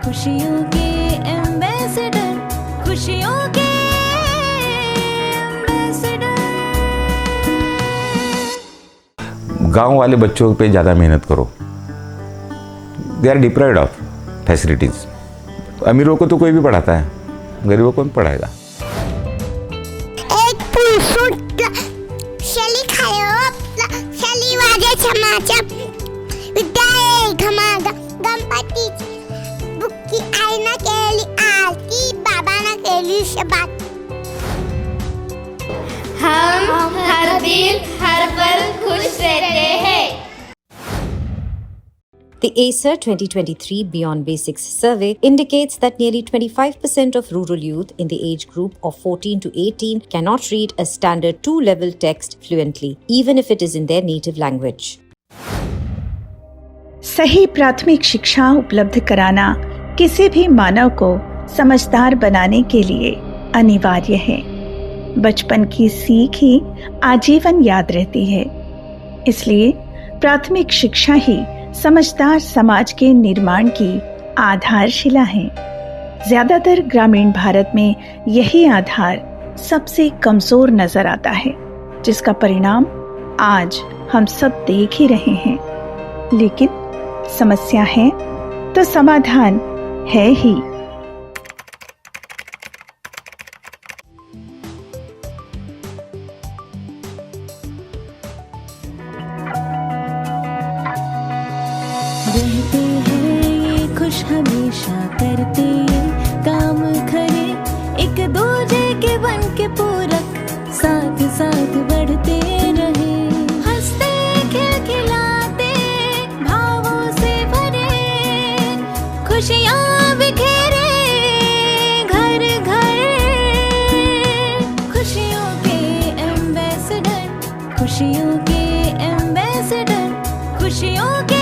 खुशियों के एम्बेसडर, खुशियों के एम्बेसडर। गांव वाले बच्चों पे ज़्यादा मेहनत करो, they are deprived of facilities. अमीरों को तो कोई भी पढ़ाता है, गरीबों को कौन पढ़ाएगा। एक शैली खायो शैली वाजे समाचा विद्यालय घमागा गणपती बुक्की आईना केली आरती बाबा ना केली शबात। हम हर दिन हर पल खुश रहते हैं। The ACER 2023 Beyond Basics survey indicates that nearly 25% of rural youth in the age group of 14 to 18 cannot read a standard 2-level text fluently, even if it is in their native language. सही प्राथमिक शिक्षा उपलब्ध कराना किसी भी मानव को समझदार बनाने के लिए अनिवार्य है। बचपन की सीख ही आजीवन याद रहती है, इसलिए प्राथमिक शिक्षा ही समझदार समाज के निर्माण की आधारशिला है। ज्यादातर ग्रामीण भारत में यही आधार सबसे कमजोर नजर आता है, जिसका परिणाम आज हम सब देख ही रहे हैं। लेकिन समस्या है तो समाधान है ही। रहते हैं ये खुश हमेशा, करते ये काम खरे, एक दूजे के बन के पूरक, साथ साथ बढ़ते रहे, हंसते खिलखिलाते भावों से भरे, खुशियाँ बिखेरे घर घर, खुशियों के एम्बेसडर, खुशियों के एम्बेसडर, खुशियों के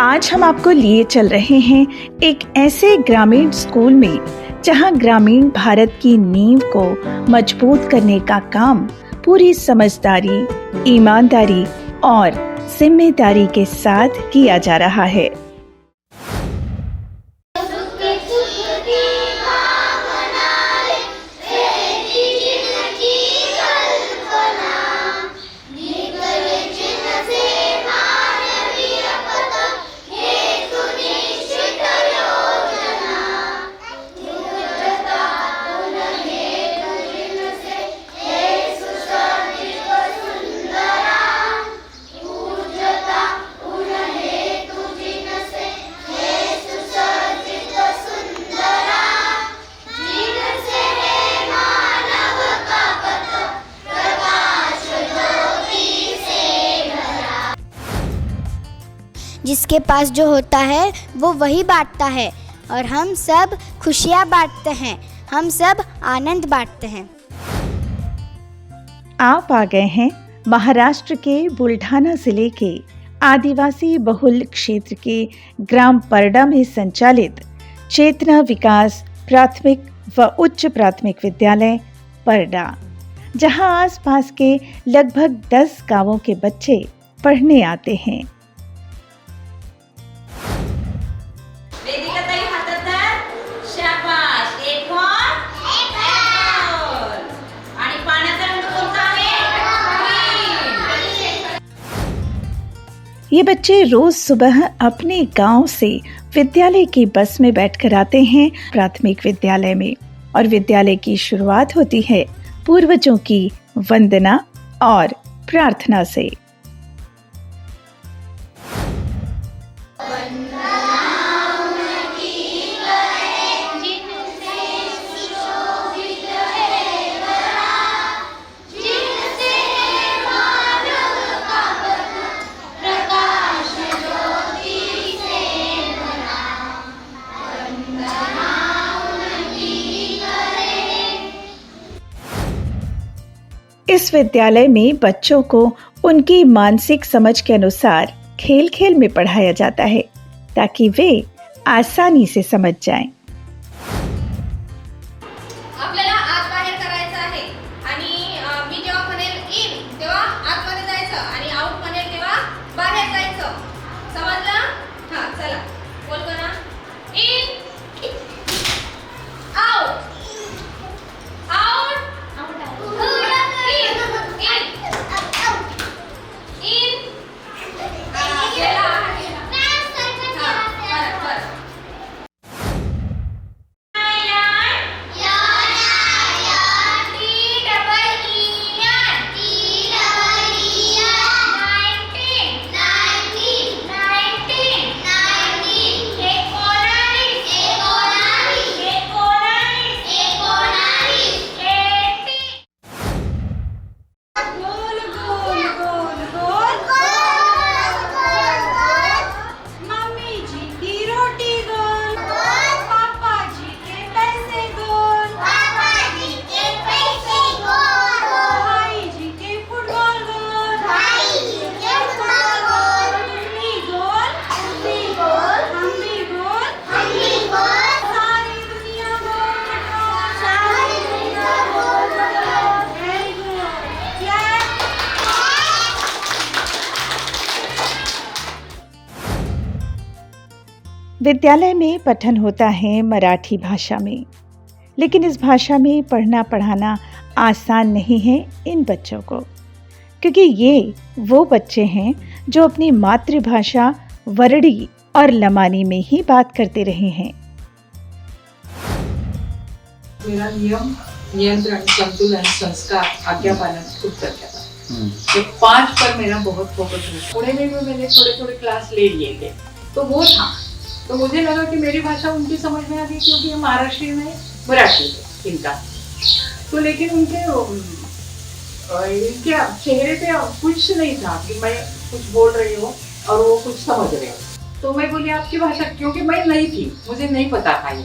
आज हम आपको लिए चल रहे हैं एक ऐसे ग्रामीण स्कूल में जहां ग्रामीण भारत की नींव को मजबूत करने का काम पूरी समझदारी, ईमानदारी और जिम्मेदारी के साथ किया जा रहा है। जिसके पास जो होता है वो वही बांटता है, और हम सब खुशियाँ बांटते हैं, हम सब आनंद बांटते हैं। आप आ गए हैं महाराष्ट्र के बुल्ढाना जिले के आदिवासी बहुल क्षेत्र के ग्राम परडा में संचालित चेतना विकास प्राथमिक व उच्च प्राथमिक विद्यालय परडा, जहां आसपास के लगभग 10 गांवों के बच्चे पढ़ने आते हैं। ये बच्चे रोज सुबह अपने गांव से विद्यालय की बस में बैठकर आते हैं प्राथमिक विद्यालय में, और विद्यालय की शुरुआत होती है पूर्वजों की वंदना और प्रार्थना से। इस विद्यालय में बच्चों को उनकी मानसिक समझ के अनुसार खेल खेल में पढ़ाया जाता है, ताकि वे आसानी से समझ जाएं। आपल्याला आत बाहेर करायचं आहे आणि मी जेव्हा म्हणेल इन तेव्हा आतमध्ये जायचं आणि आउट म्हणेल विद्यालय में पठन होता है मराठी भाषा में, लेकिन इस भाषा में पढ़ना पढ़ाना आसान नहीं है इन बच्चों को, क्योंकि ये वो बच्चे हैं जो अपनी मातृभाषा वरड़ी और लमानी में ही बात करते रहे हैं। मेरा नियम, नियंत्रण, संतुलन, संस्कार, आज्ञापालन खूब करता था। ये 5 पर मेरा बहुत फोकस है। पुणे में भी मैंने थोड़े क्लास ले लिए थे, तो वो था। तो मुझे लगा कि मेरी भाषा उनकी समझ में आ गई, क्योंकि हम महाराष्ट्र में मराठी है इनका। तो लेकिन उनके चेहरे पे कुछ नहीं था कि मैं कुछ बोल रही हूँ और वो कुछ समझ रहे हो। तो मैं बोली आपकी भाषा, क्योंकि मैं नई थी, मुझे नहीं पता था ये,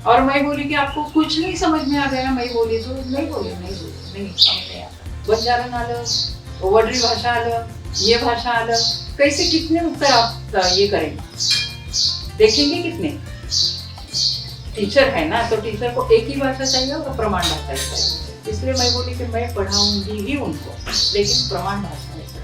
और मैं बोली कि आपको कुछ नहीं समझ में आ गया। मैं बोली तो नहीं समझ नहीं आता। बंजारा आलं, वडरी भाषा आलं, ये भाषा आलं, कैसे कितने उत्तर आप ये करेंगे, देखेंगे कितने? टीचर है ना, तो टीचर को एक ही भाषा चाहिए और प्रमाण भाषा चाहिए। इसलिए मैं बोली कि मैं पढ़ाऊंगी ही उनको, लेकिन प्रमाण भाषा नहीं पढ़ाऊंगी।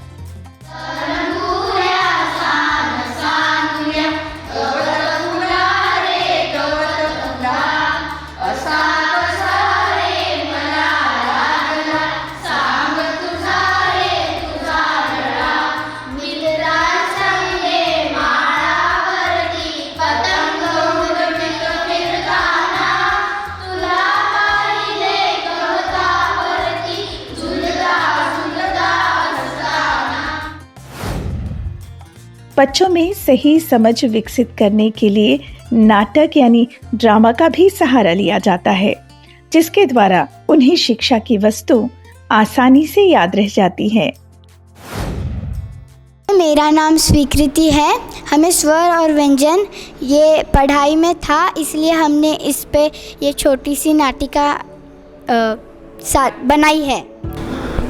बच्चों में सही समझ विकसित करने के लिए नाटक यानी ड्रामा का भी सहारा लिया जाता है, जिसके द्वारा उन्हें शिक्षा की वस्तु आसानी से याद रह जाती है। मेरा नाम स्वीकृति है। हमें स्वर और व्यंजन ये पढ़ाई में था, इसलिए हमने इस पे ये छोटी सी नाटिका बनाई है।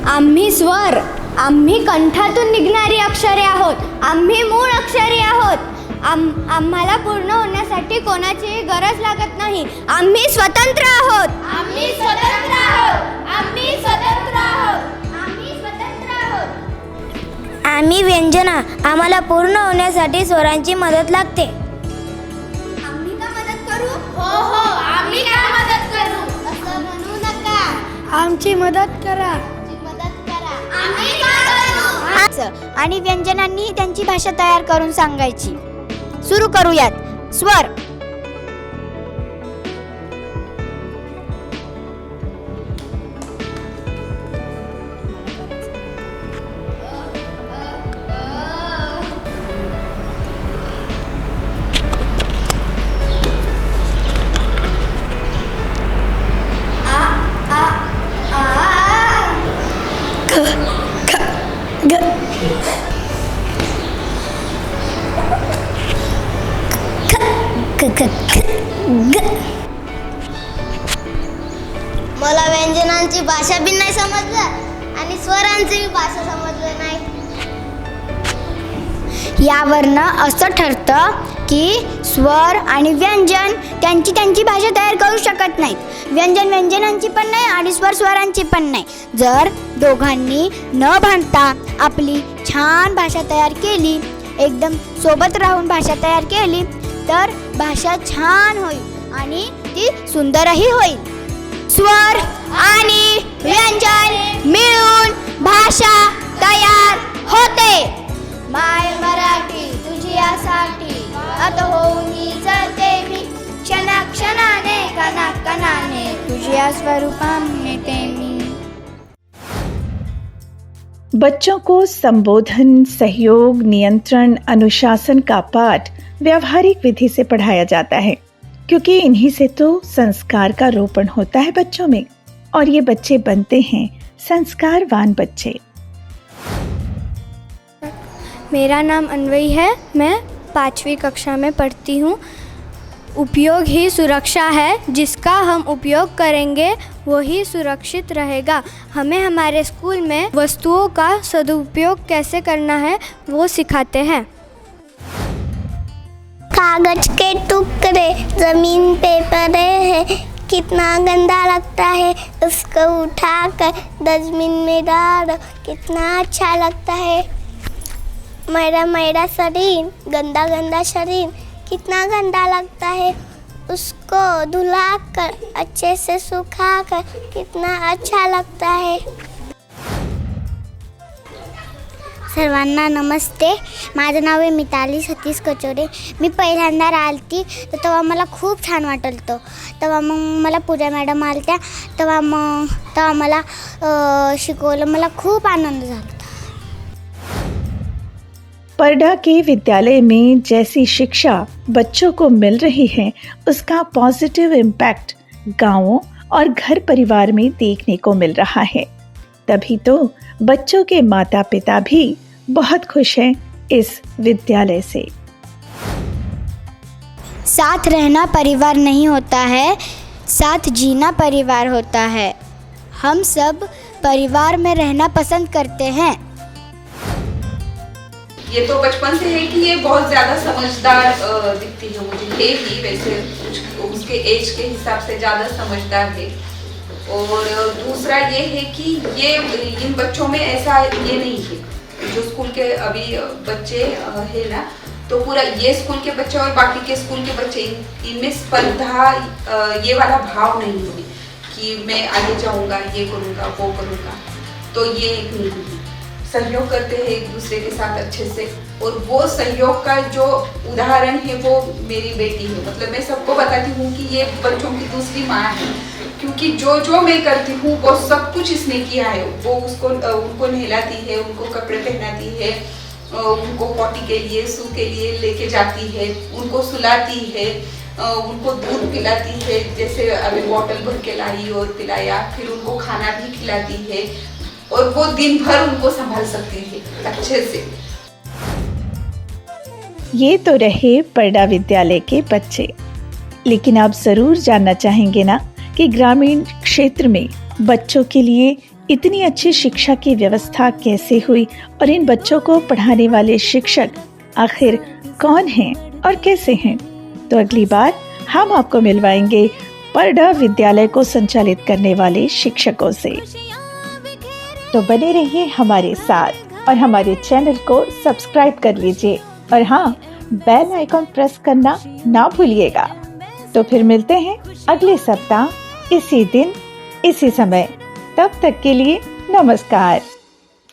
आम्ही स्वर, आम्ही कंठातून निघणारी अक्षरे आहोत, आम्ही मूळ अक्षरे आहोत। आम्हाला पूर्ण होण्यासाठी कोणाचीही गरज लागत नाही। आम्ही स्वतंत्र आहोत, आम्ही स्वतंत्र आहोत, आम्ही स्वतंत्र आहोत, आम्ही स्वतंत्र आहोत। आम्ही व्यंजना, आम्हाला पूर्ण होण्यासाठी स्वरांची मदत लागते। आम्ही का मदत करू? हो, आम्ही का मदत करू? असं म्हणू नका। आमची मदत करा। आम्ही का करू? आणि व्यंजनांनी त्यांची भाषा तयार करून सांगायची। सुरू करूयात। स्वर, मला व्यंजनांची भाषा बी नाही समजलं आणि स्वरांची भाषा समजलं नाही। यावरनं असं ठरतं की स्वर आणि व्यंजन त्यांची भाषा तयार करू शकत नाहीत। व्यंजन व्यंजनांची पण नाही आणि स्वर स्वरांची पण नाही। जर दोघांनी न भांडता आपली छान भाषा तयार केली, एकदम सोबत राहून भाषा तयार केली, तर भाषा छान होईल आणि ती सुंदरही होईल। स्वर आणि व्यंजन मिळून भाषा तयार होते। माय मराठी तुझ्यासाठी आता होऊन चलते मी, क्षणाक्षणाने कणाकणाने तुझ्या स्वरूपाने मी। बच्चों को संबोधन, सहयोग, नियंत्रण, अनुशासन का पाठ व्यवहारिक विधि से पढ़ाया जाता है, क्योंकि इन्हीं से तो संस्कार का रोपण होता है बच्चों में, और ये बच्चे बनते हैं संस्कारवान बच्चे। मेरा नाम अन्वयी है, मैं 5वीं कक्षा में पढ़ती हूँ। उपयोग ही सुरक्षा है, जिसका हम उपयोग करेंगे वही सुरक्षित रहेगा। हमें हमारे स्कूल में वस्तुओं का सदुपयोग कैसे करना है वो सिखाते हैं। कागज के टुकड़े ज़मीन पे पड़े हैं, कितना गंदा लगता है, उसको उठाकर डस्टबिन में डालो, कितना अच्छा लगता है। मेरा शरीर, गंदा गंदा शरीर, कितना गंदा लगता है, उसको धुला कर अच्छे से सुखा कर कितना अच्छा लगता है। सर्वांना नमस्ते. माझं नाव आहे मिताली सतीश कचोरे. मी पहिल्यांदा राहिली तर तेव्हा मला खूप छान वाटलं होतं. तेव्हा मग मला पूजा मॅडम आल्या तेव्हा मला शिकवलं, मला खूप आनंद झाला. परडा के विद्यालय में जैसी शिक्षा बच्चों को मिल रही है, उसका पॉजिटिव इम्पैक्ट गांवों और घर परिवार में देखने को मिल रहा है. तभी तो बच्चों के माता पिता भी बहुत खुश हैं इस विद्यालय से. साथ रहना परिवार नहीं होता है, साथ जीना परिवार होता है. हम सब परिवार में रहना पसंद करते हैं. ये तो बचपन से है कि ये बहुत ज़्यादा समझदार दिखती है मुझे. है ही वैसे कुछ उसके एज के हिसाब से ज़्यादा समझदार है. और दूसरा ये है कि ये इन बच्चों में ऐसा ये नहीं है. जो स्कूल के अभी बच्चे है ना, तो पूरा ये स्कूल के बच्चे और बाकी के स्कूल के बच्चे इनमें स्पर्धा ये वाला भाव नहीं है कि मैं आगे जाऊंगा, ये करूंगा, वो करूंगा. तो ये एक नहीं है. सहयोग करते हैं एक दूसरे के साथ अच्छे से. और वो सहयोग का जो उदाहरण है वो मेरी बेटी है. मतलब मैं सबको बताती हूँ कि ये बच्चों की दूसरी माँ है, क्योंकि जो मैं करती हूँ वो सब कुछ इसने किया है. वो उनको नहलाती है, उनको कपड़े पहनाती है, उनको पॉटी के लिए, सू के लिए लेके जाती है, उनको सुलाती है, उनको दूध पिलाती है. जैसे अभी बॉटल भर के लाई और पिलाया, फिर उनको खाना भी खिलाती है. और वो दिन भर उनको संभाल सकती है अच्छे से. ये तो रहे परडा विद्यालय के बच्चे, लेकिन आप जरूर जानना चाहेंगे ना कि ग्रामीण क्षेत्र में बच्चों के लिए इतनी अच्छी शिक्षा की व्यवस्था कैसे हुई और इन बच्चों को पढ़ाने वाले शिक्षक आखिर कौन हैं और कैसे हैं. तो अगली बार हम आपको मिलवाएंगे परडा विद्यालय को संचालित करने वाले शिक्षकों से. तो बने रहिए हमारे साथ और हमारे चैनल को सब्सक्राइब कर लीजिए. और हाँ, बेल आइकॉन प्रेस करना ना भूलिएगा. तो फिर मिलते हैं अगले सप्ताह इसी दिन इसी समय. तब तक के लिए नमस्कार.